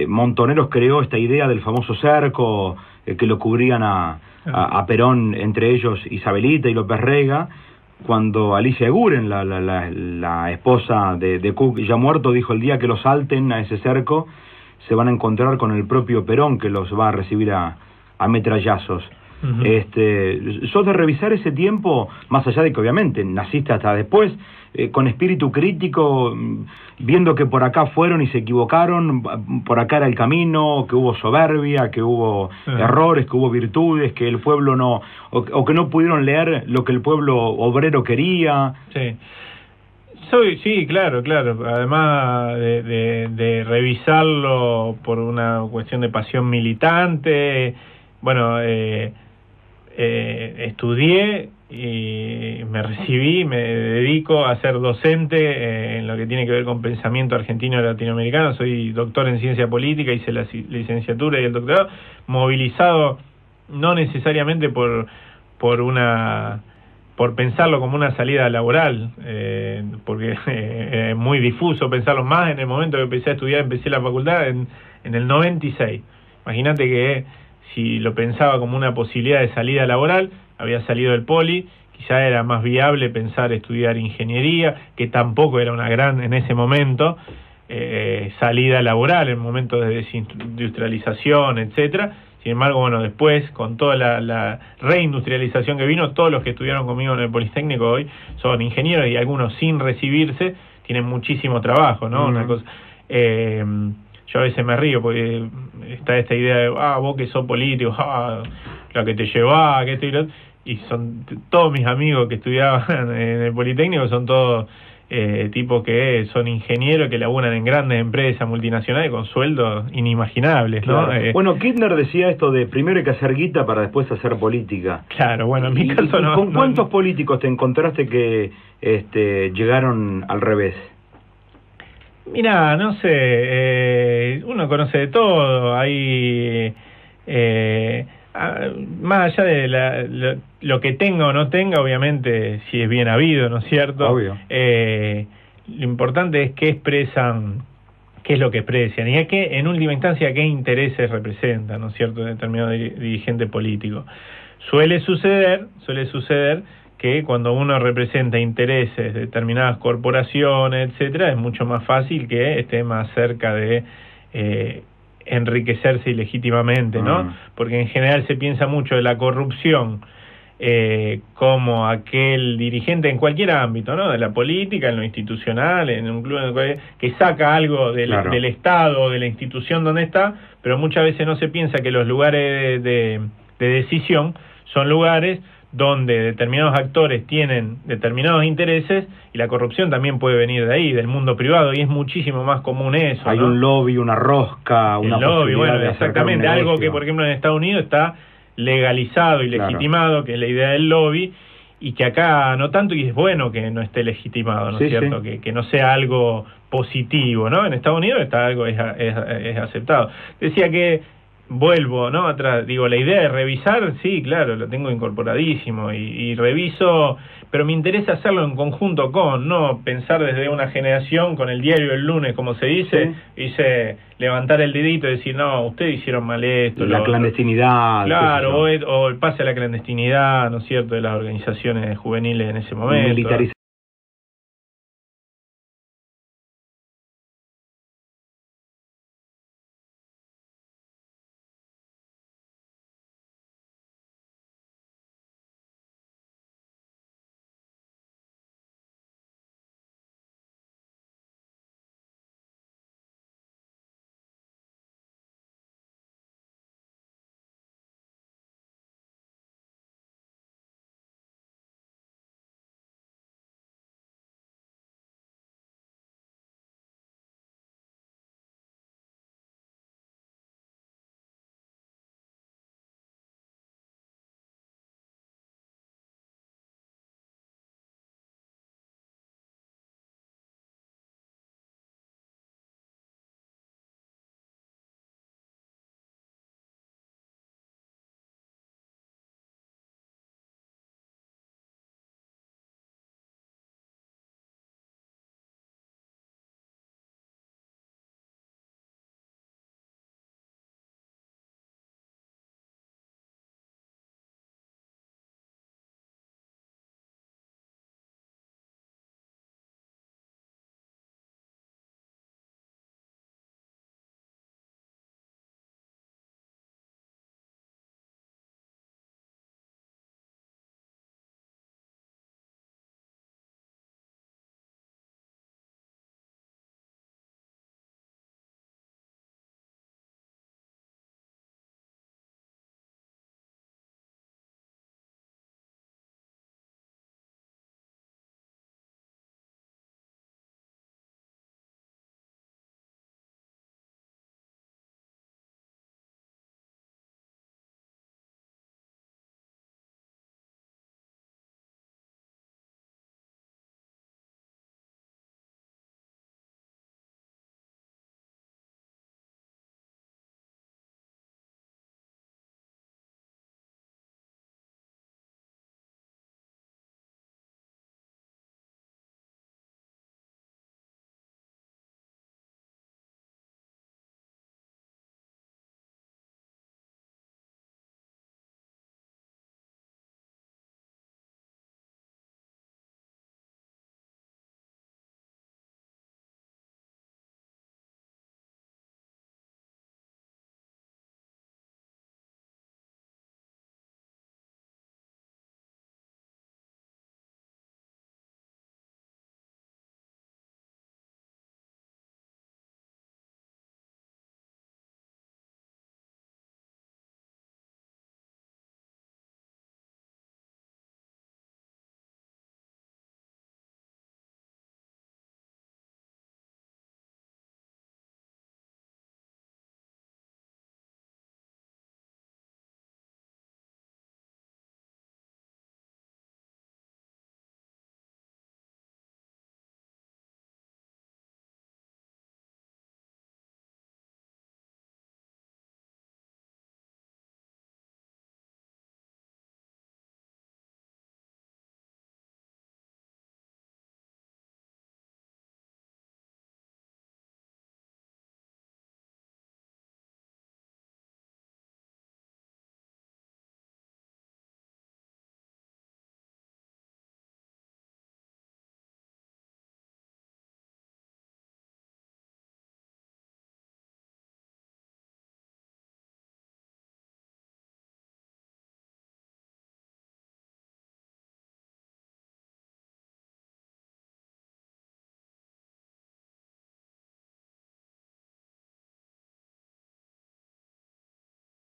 Montoneros creó esta idea del famoso cerco que lo cubrían a Perón, entre ellos Isabelita y López Rega, cuando Alicia Eguren, la esposa de Cook, ya muerto, dijo: el día que los salten a ese cerco se van a encontrar con el propio Perón, que los va a recibir a metrallazos. Uh-huh. ¿Sos de revisar ese tiempo, más allá de que obviamente naciste hasta después, con espíritu crítico, viendo que por acá fueron y se equivocaron, por acá era el camino, que hubo soberbia, que hubo errores, que hubo virtudes, que el pueblo no, o que no pudieron leer lo que el pueblo obrero quería? Sí. Sí, claro. Además de revisarlo por una cuestión de pasión militante, bueno, estudié y me recibí, me dedico a ser docente en lo que tiene que ver con pensamiento argentino y latinoamericano. Soy doctor en ciencia política, hice la licenciatura y el doctorado, movilizado no necesariamente por pensarlo como una salida laboral, porque es muy difuso pensarlo, más en el momento que empecé a estudiar, empecé la facultad en el 96. Imagínate que si lo pensaba como una posibilidad de salida laboral, había salido del Poli, quizá era más viable pensar estudiar ingeniería, que tampoco era una gran, en ese momento, salida laboral, en momentos de desindustrialización, etcétera. Sin embargo, bueno, después, con toda la reindustrialización que vino, todos los que estudiaron conmigo en el Politécnico hoy son ingenieros, y algunos sin recibirse tienen muchísimo trabajo, ¿no? Uh-huh. Una cosa, yo a veces me río porque está esta idea de, vos que sos político, lo que te llevaba, que esto y lo otro, y son todos mis amigos que estudiaban en el Politécnico, son todos tipos que son ingenieros, que laburan en grandes empresas multinacionales con sueldos inimaginables, ¿no? Claro. Bueno, Kirchner decía esto de primero hay que hacer guita para después hacer política. Claro, bueno, en mi caso no. ¿Con cuántos políticos te encontraste que llegaron al revés? Mirá, no sé, uno conoce de todo, hay más allá de lo que tenga o no tenga, obviamente, si es bien habido, ¿no es cierto? Obvio. Lo importante es qué expresan, qué es lo que expresan, y en última instancia qué intereses representan, ¿no es cierto?, determinado dirigente político. Suele suceder que cuando uno representa intereses de determinadas corporaciones, etcétera, es mucho más fácil que esté más cerca de enriquecerse ilegítimamente, ¿no? Porque en general se piensa mucho de la corrupción como aquel dirigente en cualquier ámbito, ¿no? De la política, en lo institucional, en un club que saca algo del Estado o de la institución donde está, pero muchas veces no se piensa que los lugares de decisión son lugares donde determinados actores tienen determinados intereses, y la corrupción también puede venir de ahí, del mundo privado, y es muchísimo más común eso, hay, ¿no?, un lobby, una rosca, una lobby, bueno, exactamente, algo que por ejemplo en Estados Unidos está legalizado y legitimado, que es la idea del lobby, y que acá no tanto, y es bueno que no esté legitimado, ¿no es cierto? Sí. Que no sea algo positivo, ¿no? En Estados Unidos está algo es aceptado. Decía que vuelvo, ¿no?, atrás, digo, la idea de revisar, sí, claro, lo tengo incorporadísimo y reviso, pero me interesa hacerlo en conjunto no pensar desde una generación con el diario del lunes, como se dice, levantar el dedito y decir, no, ustedes hicieron mal esto. La clandestinidad. Claro, o el pase a la clandestinidad, ¿no es cierto?, de las organizaciones juveniles en ese momento.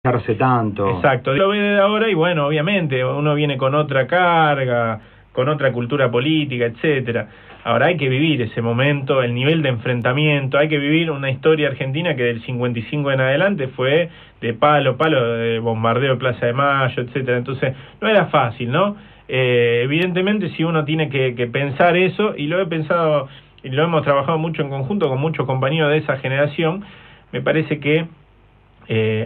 tanto. Exacto, lo ve de ahora y bueno, obviamente uno viene con otra carga, con otra cultura política, etcétera. Ahora hay que vivir ese momento, el nivel de enfrentamiento, hay que vivir una historia argentina que del 55 en adelante fue de palo, de bombardeo de Plaza de Mayo, etcétera. Entonces, no era fácil, ¿no? Evidentemente, si uno tiene que pensar eso, y lo he pensado, y lo hemos trabajado mucho en conjunto con muchos compañeros de esa generación, me parece que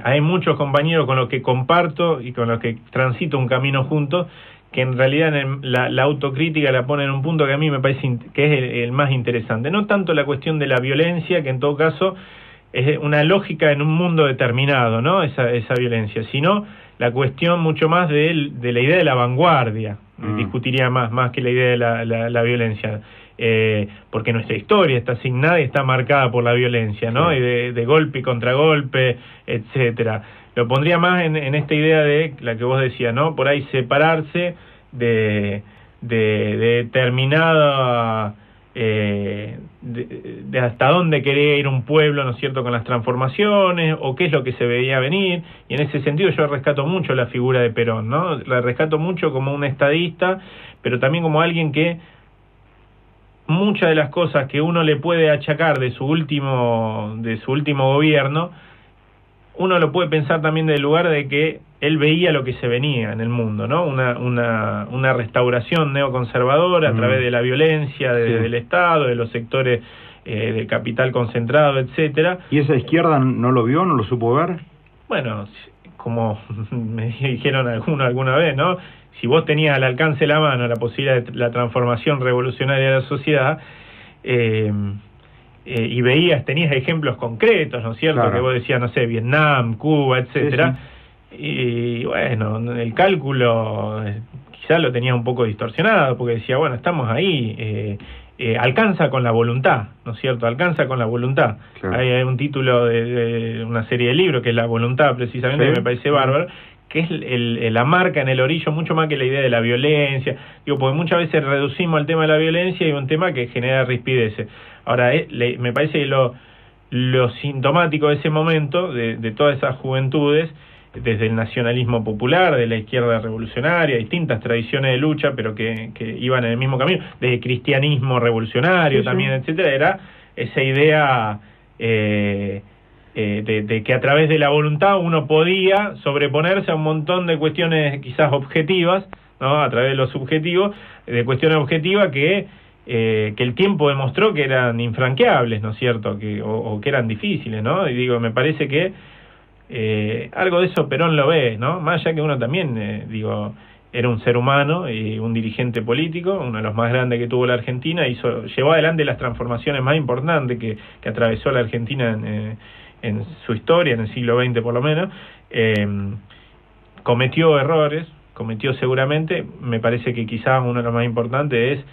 hay muchos compañeros con los que comparto y con los que transito un camino juntos, que en realidad la autocrítica la pone en un punto que a mí me parece que es el más interesante. No tanto la cuestión de la violencia, que en todo caso es una lógica en un mundo determinado, ¿no? Esa violencia, sino la cuestión mucho más de la idea de la vanguardia. Discutiría más que la idea de la violencia. Porque nuestra historia está asignada y está marcada por la violencia, ¿no? Sí. Y de golpe y contragolpe, etcétera. Lo pondría más en esta idea de la que vos decías, ¿no? Por ahí separarse de determinada de hasta dónde quería ir un pueblo, ¿no es cierto?, con las transformaciones, o qué es lo que se veía venir, y en ese sentido yo rescato mucho la figura de Perón, ¿no? La rescato mucho como un estadista, pero también como alguien que muchas de las cosas que uno le puede achacar de su último gobierno, uno lo puede pensar también del lugar de que él veía lo que se venía en el mundo, ¿no? Una restauración neoconservadora a través de la violencia del Estado, de los sectores del capital concentrado, etcétera. ¿Y esa izquierda no lo vio, no lo supo ver? Bueno, como me dijeron alguna vez, ¿no? Si vos tenías al alcance de la mano la posibilidad de la transformación revolucionaria de la sociedad, y tenías ejemplos concretos, ¿no es cierto? Claro. Que vos decías, no sé, Vietnam, Cuba, etcétera. Sí. Y bueno, el cálculo quizás lo tenía un poco distorsionado, porque decía, bueno, estamos ahí, alcanza con la voluntad, ¿no es cierto? Alcanza con la voluntad. Claro. Hay un título de una serie de libros que es La Voluntad, precisamente, que me parece bárbaro, que es la marca en el orillo, mucho más que la idea de la violencia. Digo, porque muchas veces reducimos el tema de la violencia y un tema que genera rispideces. Ahora, me parece que lo sintomático de ese momento, de todas esas juventudes, desde el nacionalismo popular, de la izquierda revolucionaria, distintas tradiciones de lucha, pero que iban en el mismo camino, de cristianismo revolucionario también, etcétera, era esa idea de que a través de la voluntad uno podía sobreponerse a un montón de cuestiones quizás objetivas, ¿no? A través de lo subjetivo, de cuestiones objetivas que el tiempo demostró que eran infranqueables, ¿no es cierto? O que eran difíciles, ¿no? Y digo, me parece que algo de eso Perón lo ve, ¿no? Más allá que uno también, era un ser humano y un dirigente político, uno de los más grandes que tuvo la Argentina, llevó adelante las transformaciones más importantes que atravesó la Argentina en su historia, en el siglo XX por lo menos. Cometió errores, seguramente, me parece que quizás uno de los más importantes es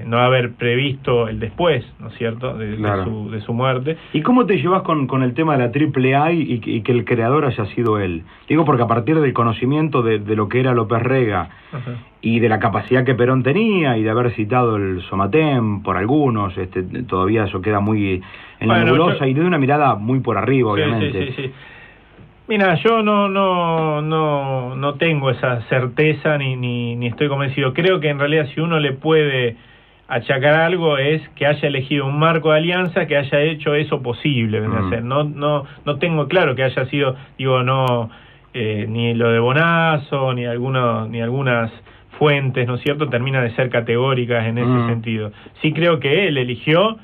no haber previsto el después, ¿no es cierto?, de su muerte. ¿Y cómo te llevas con el tema de la AAA y que el creador haya sido él? Digo, porque a partir del conocimiento de lo que era López Rega y de la capacidad que Perón tenía y de haber citado el Somatem por algunos, todavía eso queda muy en la nebulosa y de una mirada muy por arriba, obviamente. Sí. Mira, yo no tengo esa certeza ni estoy convencido. Creo que en realidad si uno le puede achacar algo es que haya elegido un marco de alianza que haya hecho eso posible. No tengo claro que haya sido, ni lo de Bonazo, ni algunas fuentes, ¿no es cierto?, terminan de ser categóricas en ese sentido. Sí creo que él eligió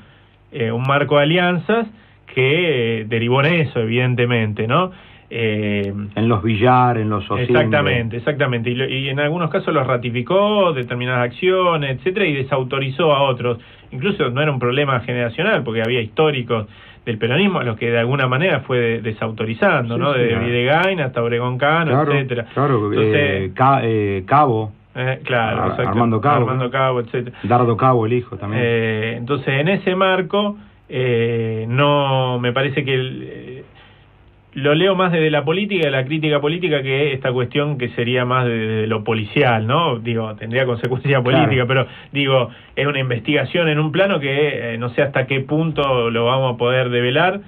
un marco de alianzas que derivó en eso, evidentemente, ¿no? En los Villar, en los Socindre. Exactamente. Y en algunos casos los ratificó, determinadas acciones, etcétera, y desautorizó a otros. Incluso no era un problema generacional, porque había históricos del peronismo a los que de alguna manera fue desautorizando, ¿no? Desde Videgain hasta Obregón Cano, etcétera. Claro, entonces, Cabo. Armando Cabo, etcétera. Dardo Cabo, el hijo también. Entonces, en ese marco, no me parece que lo leo más desde la política, de la crítica política, que esta cuestión que sería más de lo policial, ¿no? Tendría consecuencia política, pero es una investigación en un plano que no sé hasta qué punto lo vamos a poder develar.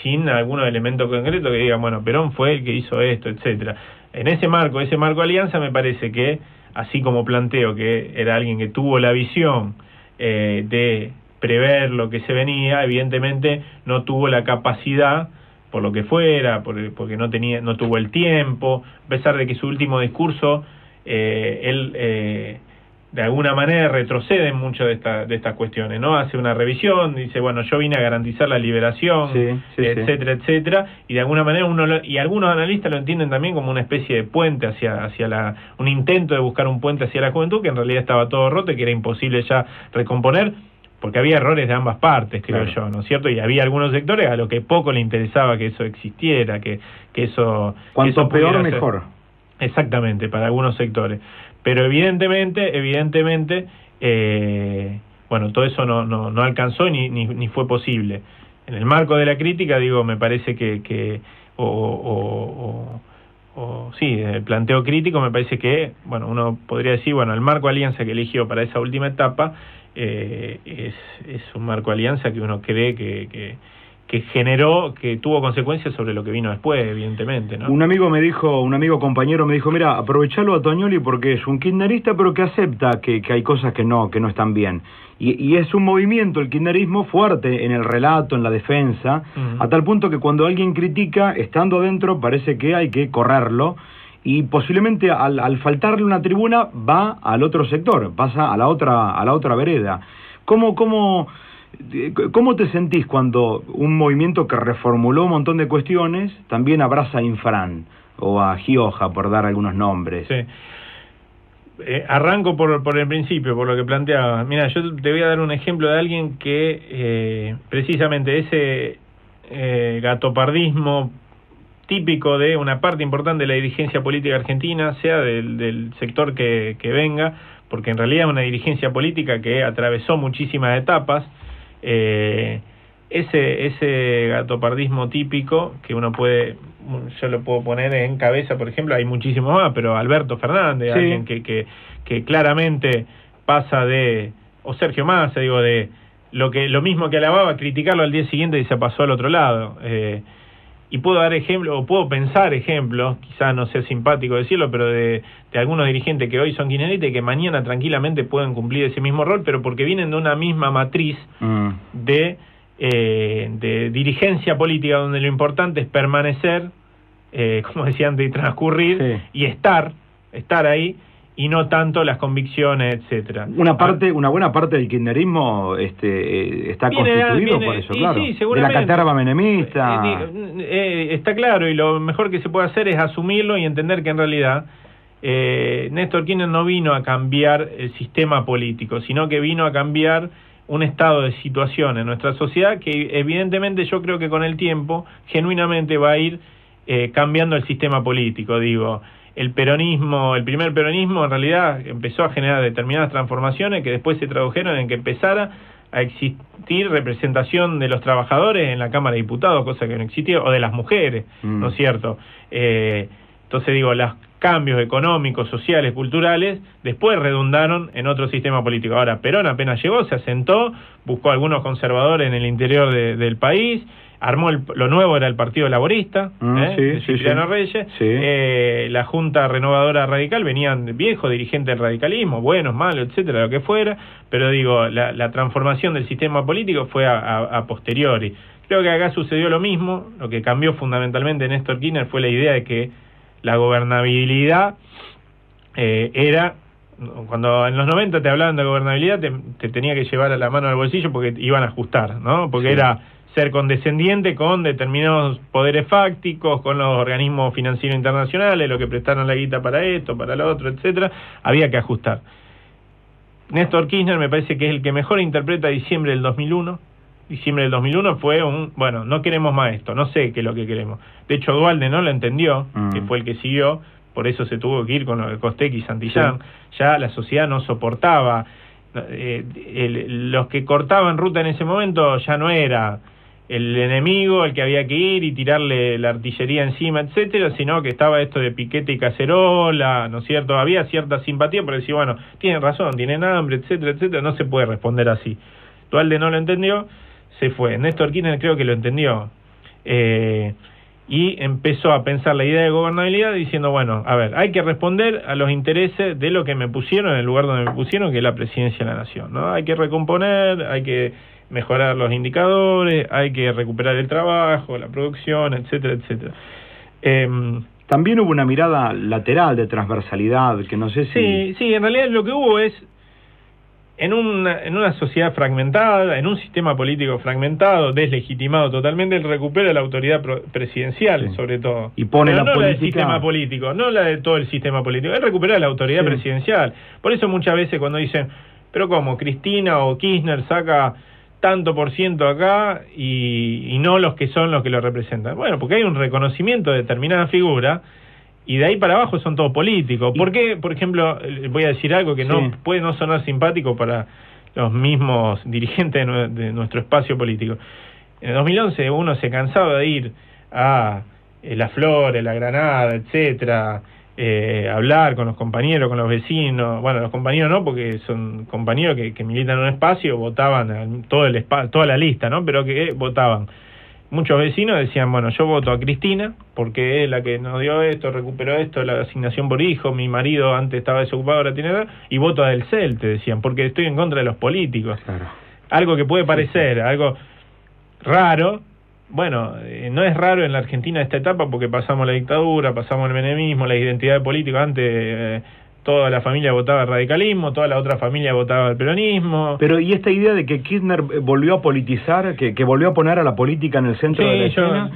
sin algunos elementos concretos que digan, bueno, Perón fue el que hizo esto, etcétera. En ese marco alianza, me parece que, así como planteo que era alguien que tuvo la visión de prever lo que se venía, evidentemente no tuvo la capacidad, por lo que fuera, porque no tuvo el tiempo, a pesar de que su último discurso, él de alguna manera retrocede en muchas de estas cuestiones, ¿no? Hace una revisión, dice, bueno, yo vine a garantizar la liberación, etcétera, etcétera, y de alguna manera y algunos analistas lo entienden también como una especie de puente un intento de buscar un puente hacia la juventud, que en realidad estaba todo roto y que era imposible ya recomponer, porque había errores de ambas partes, creo yo, ¿no es cierto? Y había algunos sectores a los que poco le interesaba que eso existiera, que eso... Cuanto peor, mejor. Exactamente, para algunos sectores. Pero evidentemente, bueno, todo eso no alcanzó ni fue posible. En el marco de la crítica, digo, me parece que sí, el planteo crítico me parece que, bueno, uno podría decir, bueno, el marco alianza que eligió para esa última etapa es un marco alianza que uno cree que generó, que tuvo consecuencias sobre lo que vino después, evidentemente, ¿no? Un amigo compañero me dijo, mira, aprovechalo a Tognoli porque es un kirchnerista, pero que acepta que hay cosas que no están bien. Y es un movimiento, el kirchnerismo, fuerte en el relato, en la defensa, a tal punto que cuando alguien critica, estando adentro, parece que hay que correrlo, y posiblemente al faltarle una tribuna, va al otro sector, pasa a la otra vereda. ¿Cómo te sentís cuando un movimiento que reformuló un montón de cuestiones también abraza a Infran o a Gioja, por dar algunos nombres? Sí. Arranco por el principio, por lo que planteaba. Mira, yo te voy a dar un ejemplo de alguien que precisamente ese gatopardismo típico de una parte importante de la dirigencia política argentina, sea del sector que venga, porque en realidad es una dirigencia política que atravesó muchísimas etapas. Ese gatopardismo típico que yo lo puedo poner en cabeza, por ejemplo, hay muchísimos más, pero Alberto Fernández, alguien que claramente pasa o Sergio Massa, digo, de lo mismo que alababa, criticarlo al día siguiente y se pasó al otro lado. Y puedo dar ejemplos, o puedo pensar ejemplos, quizás no sea simpático decirlo, pero de algunos dirigentes que hoy son kirchneristas y que mañana tranquilamente pueden cumplir ese mismo rol, pero porque vienen de una misma matriz de dirigencia política, donde lo importante es permanecer, como decía antes, y transcurrir, y estar ahí, y no tanto las convicciones, etcétera. Una buena parte del kirchnerismo está constituido por eso, claro. Sí, seguramente. De la caterva menemista. Está claro, y lo mejor que se puede hacer es asumirlo y entender que en realidad Néstor Kirchner no vino a cambiar el sistema político, sino que vino a cambiar un estado de situación en nuestra sociedad que evidentemente yo creo que con el tiempo genuinamente va a ir cambiando el sistema político, digo. El primer peronismo en realidad empezó a generar determinadas transformaciones que después se tradujeron en que empezara a existir representación de los trabajadores en la Cámara de Diputados, cosa que no existía, o de las mujeres, ¿no es cierto? Entonces digo, los cambios económicos, sociales, culturales, después redundaron en otro sistema político. Ahora, Perón apenas llegó, se asentó, buscó algunos conservadores en el interior del país, armó lo nuevo era el Partido Laborista, de Cipriano Reyes, la Junta Renovadora Radical, venían viejos dirigentes del radicalismo, buenos, malos, etcétera, lo que fuera, pero digo, la transformación del sistema político fue a posteriori. Creo que acá sucedió lo mismo, lo que cambió fundamentalmente en Néstor Kirchner fue la idea de que la gobernabilidad era... Cuando en los 90 te hablaban de gobernabilidad, te tenía que llevar a la mano al bolsillo porque iban a ajustar, ¿no? Porque era ser condescendiente con determinados poderes fácticos, con los organismos financieros internacionales, lo que prestaron la guita para esto, para lo otro, etcétera, había que ajustar. Néstor Kirchner me parece que es el que mejor interpreta diciembre del 2001. Diciembre del 2001 fue bueno, no queremos más esto, no sé qué es lo que queremos. De hecho, Duhalde no lo entendió, que fue el que siguió, por eso se tuvo que ir con lo de Costec y Santillán. Ya la sociedad no soportaba. Los que cortaban ruta en ese momento ya no era el enemigo el que había que ir y tirarle la artillería encima, etcétera, sino que estaba esto de piquete y cacerola, ¿no es cierto? Había cierta simpatía por decir, bueno, tienen razón, tienen hambre, etcétera, etcétera, no se puede responder así. Duhalde no lo entendió, se fue. Néstor Kirchner creo que lo entendió. y empezó a pensar la idea de gobernabilidad diciendo, bueno, a ver, hay que responder a los intereses de lo que me pusieron en el lugar donde me pusieron, que es la presidencia de la nación, ¿no? Hay que recomponer, hay que mejorar los indicadores, hay que recuperar el trabajo, la producción, etcétera, etcétera. También hubo una mirada lateral de transversalidad, que no sé si... Sí, en realidad lo que hubo es, en una sociedad fragmentada, en un sistema político fragmentado, deslegitimado totalmente, él recupera la autoridad presidencial, sobre todo. Y pone pero la no política... la del sistema político, no la de todo el sistema político, él recupera la autoridad presidencial. Por eso muchas veces cuando dicen, pero ¿cómo? Cristina o Kirchner saca tanto por ciento acá y no los que son los que lo representan. Bueno, porque hay un reconocimiento de determinada figura y de ahí para abajo son todos políticos. ¿Por qué? Por ejemplo, voy a decir algo que no puede no sonar simpático para los mismos dirigentes de nuestro espacio político. En el 2011 uno se cansaba de ir a Las Flores, La Granada, etcétera, hablar con los compañeros, con los vecinos. Bueno, los compañeros no, porque son compañeros que militan en un espacio, votaban toda la lista, ¿no? Pero que votaban. Muchos vecinos decían, bueno, yo voto a Cristina porque es la que nos dio esto, recuperó esto, la asignación por hijo, mi marido antes estaba desocupado, ahora tiene edad, y voto a Del Cel, te decían, porque estoy en contra de los políticos. Claro. Algo que puede parecer algo raro. Bueno, no es raro en la Argentina esta etapa porque pasamos la dictadura, pasamos el menemismo, la identidad política. Antes toda la familia votaba el radicalismo, toda la otra familia votaba el peronismo. Pero y esta idea de que Kirchner volvió a politizar, que volvió a poner a la política en el centro de la escena,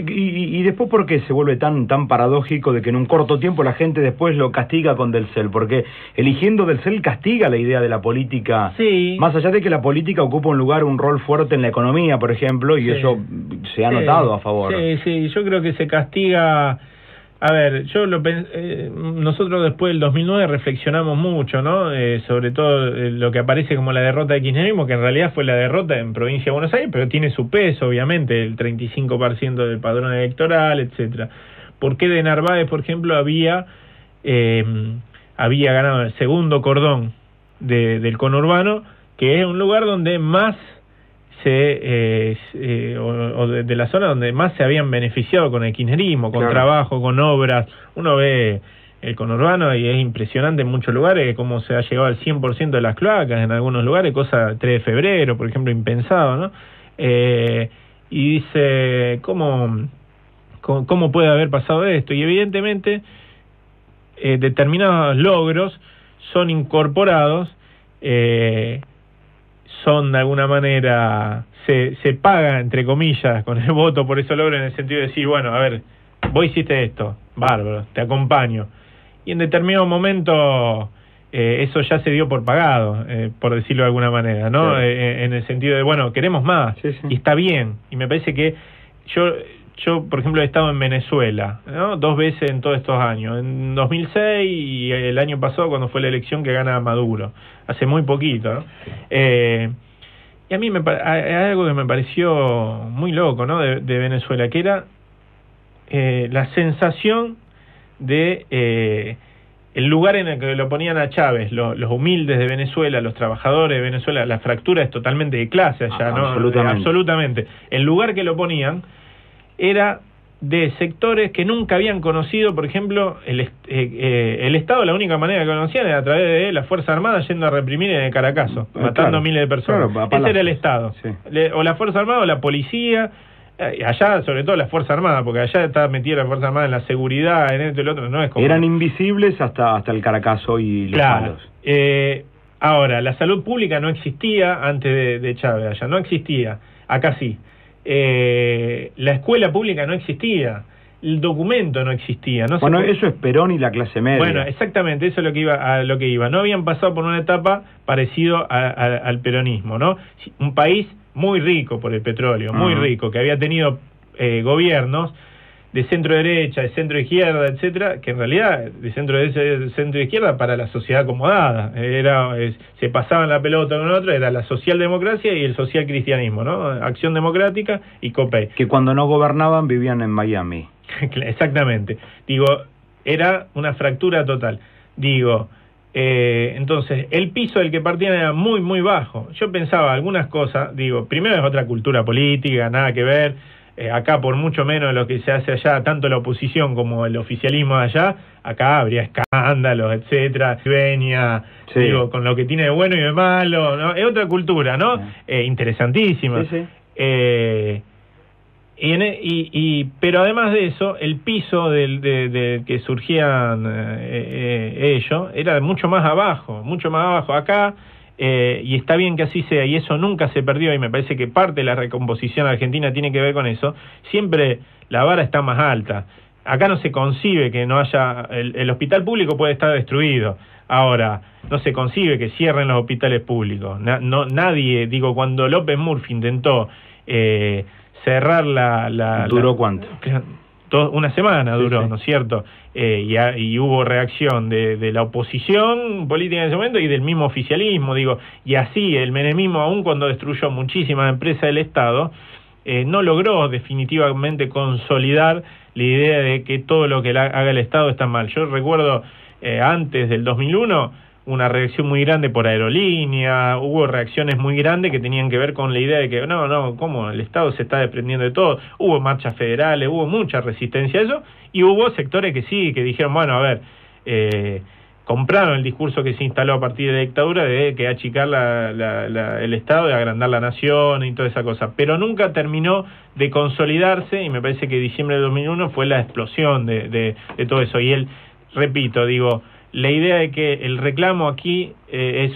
y después, ¿por qué se vuelve tan paradójico de que en un corto tiempo la gente después lo castiga con Del Cel? Porque eligiendo Del Cel castiga la idea de la política, más allá de que la política ocupa un rol fuerte en la economía, por ejemplo, y eso se ha notado a favor. Sí, yo creo que se castiga. A ver, nosotros después del 2009 reflexionamos mucho, ¿no? Sobre todo lo que aparece como la derrota de kirchnerismo, que en realidad fue la derrota en Provincia de Buenos Aires, pero tiene su peso, obviamente, el 35% del padrón electoral, etcétera. ¿Por qué de Narváez, por ejemplo, había ganado el segundo cordón del conurbano, que es un lugar donde más de la zona donde más se habían beneficiado con el kirchnerismo, con trabajo, con obras? Uno ve el conurbano y es impresionante en muchos lugares cómo se ha llegado al 100% de las cloacas en algunos lugares, cosa 3 de febrero, por ejemplo, impensado, ¿no? Y dice, ¿cómo puede haber pasado esto? Y evidentemente determinados logros son incorporados, son de alguna manera, se paga, entre comillas, con el voto por eso logro, en el sentido de decir, bueno, a ver, vos hiciste esto, bárbaro, te acompaño. Y en determinado momento eso ya se dio por pagado, por decirlo de alguna manera, ¿no? Claro. En el sentido de, bueno, queremos más, y está bien. Y me parece que yo, por ejemplo, he estado en Venezuela, ¿no? 2 veces en todos estos años, en 2006 y el año pasado cuando fue la elección que gana Maduro, hace muy poquito, ¿no? Y a mí hay algo que me pareció muy loco, ¿no? De Venezuela, que era la sensación de el lugar en el que lo ponían a Chávez, los humildes de Venezuela, los trabajadores de Venezuela. La fractura es totalmente de clase allá, ¿no? Absolutamente. El lugar que lo ponían era de sectores que nunca habían conocido, por ejemplo, el Estado. La única manera que conocían era a través de la Fuerza Armada yendo a reprimir en el Caracazo, matando miles de personas. Ese era el Estado. O la Fuerza Armada o la policía. Allá, sobre todo la Fuerza Armada, porque allá está metida la Fuerza Armada en la seguridad, en esto y lo otro. No es como... Eran invisibles hasta el Caracazo y los palos. Ahora, la salud pública no existía antes de Chávez allá, no existía. Acá sí. La escuela pública no existía, el documento no existía. Bueno, eso es Perón y la clase media. Bueno, exactamente, eso es lo que iba. No habían pasado por una etapa parecido al peronismo, ¿no? Un país muy rico por el petróleo, muy rico, que había tenido gobiernos de centro derecha, de centro izquierda, etcétera, que en realidad de centro derecha y de centro izquierda para la sociedad acomodada, se pasaban la pelota con otro, era la socialdemocracia y el socialcristianismo, ¿no? Acción Democrática y COPEI. Que cuando no gobernaban vivían en Miami. Exactamente. Digo, era una fractura total. Digo, entonces, el piso del que partían era muy, muy bajo. Yo pensaba algunas cosas, digo, primero es otra cultura política, nada que ver. acá por mucho menos de lo que se hace allá, tanto la oposición como el oficialismo de allá, acá habría escándalos, etcétera, sí. Digo, con lo que tiene de bueno y de malo, ¿no? Es otra cultura, ¿no? Interesantísima. Sí. Pero además de eso, el piso del que surgían ellos era mucho más abajo. Acá, y está bien que así sea, y eso nunca se perdió, y me parece que parte de la recomposición argentina tiene que ver con eso. Siempre la vara está más alta. Acá no se concibe que no haya... El hospital público puede estar destruido. Ahora, no se concibe que cierren los hospitales públicos. Nadie, digo, cuando López Murphy intentó cerrar ¿Duró cuánto? Una semana duró, sí. ¿no es cierto? Y hubo reacción de la oposición política en ese momento y del mismo oficialismo, digo, y así el menemismo, aun cuando destruyó muchísimas empresas del Estado, no logró definitivamente consolidar la idea de que todo lo que haga el Estado está mal. Yo recuerdo antes del 2001 una reacción muy grande por aerolínea, hubo reacciones muy grandes que tenían que ver con la idea de que ¿cómo? El Estado se está desprendiendo de todo. Hubo marchas federales, hubo mucha resistencia a eso, y hubo sectores que sí, que dijeron, bueno, a ver, compraron el discurso que se instaló a partir de la dictadura de que achicar el Estado, de agrandar la nación y toda esa cosa, pero nunca terminó de consolidarse, y me parece que diciembre de 2001 fue la explosión de todo eso. Y repito, digo, la idea de que el reclamo aquí es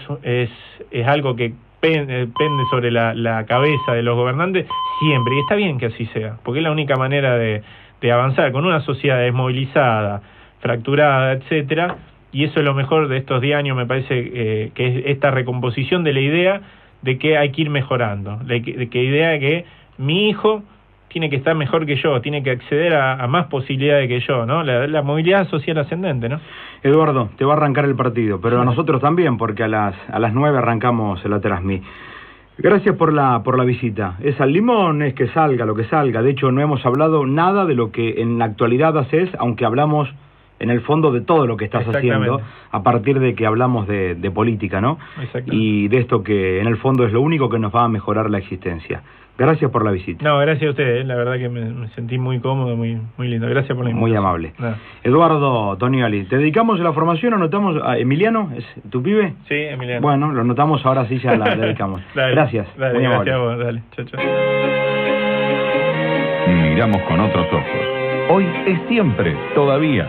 algo que pende sobre la cabeza de los gobernantes siempre, y está bien que así sea, porque es la única manera de avanzar con una sociedad desmovilizada, fracturada, etcétera, y eso es lo mejor de estos 10 años, me parece, que es esta recomposición de la idea de que hay que ir mejorando, de que idea de que mi hijo tiene que estar mejor que yo, tiene que acceder a más posibilidades que yo, ¿no? La movilidad social ascendente, ¿no? Eduardo, te va a arrancar el partido, pero a nosotros también, porque a las 9 arrancamos la Trasmi. Gracias por la visita. Es al limón, es que salga lo que salga. De hecho, no hemos hablado nada de lo que en la actualidad haces, aunque hablamos en el fondo de todo lo que estás haciendo, a partir de que hablamos de política, ¿no? Y de esto que en el fondo es lo único que nos va a mejorar la existencia. Gracias por la visita. No, gracias a ustedes, la verdad que me sentí muy cómodo, muy lindo. Gracias por la invitación. Muy amable. Eduardo Tonioli, ¿te dedicamos a la formación o anotamos a Emiliano? ¿Es tu pibe? Sí, Emiliano. Bueno, lo anotamos, ahora sí ya la dedicamos. Gracias. Muy amable. Gracias a vos, dale. Chao. Miramos con otros ojos. Hoy es siempre, todavía.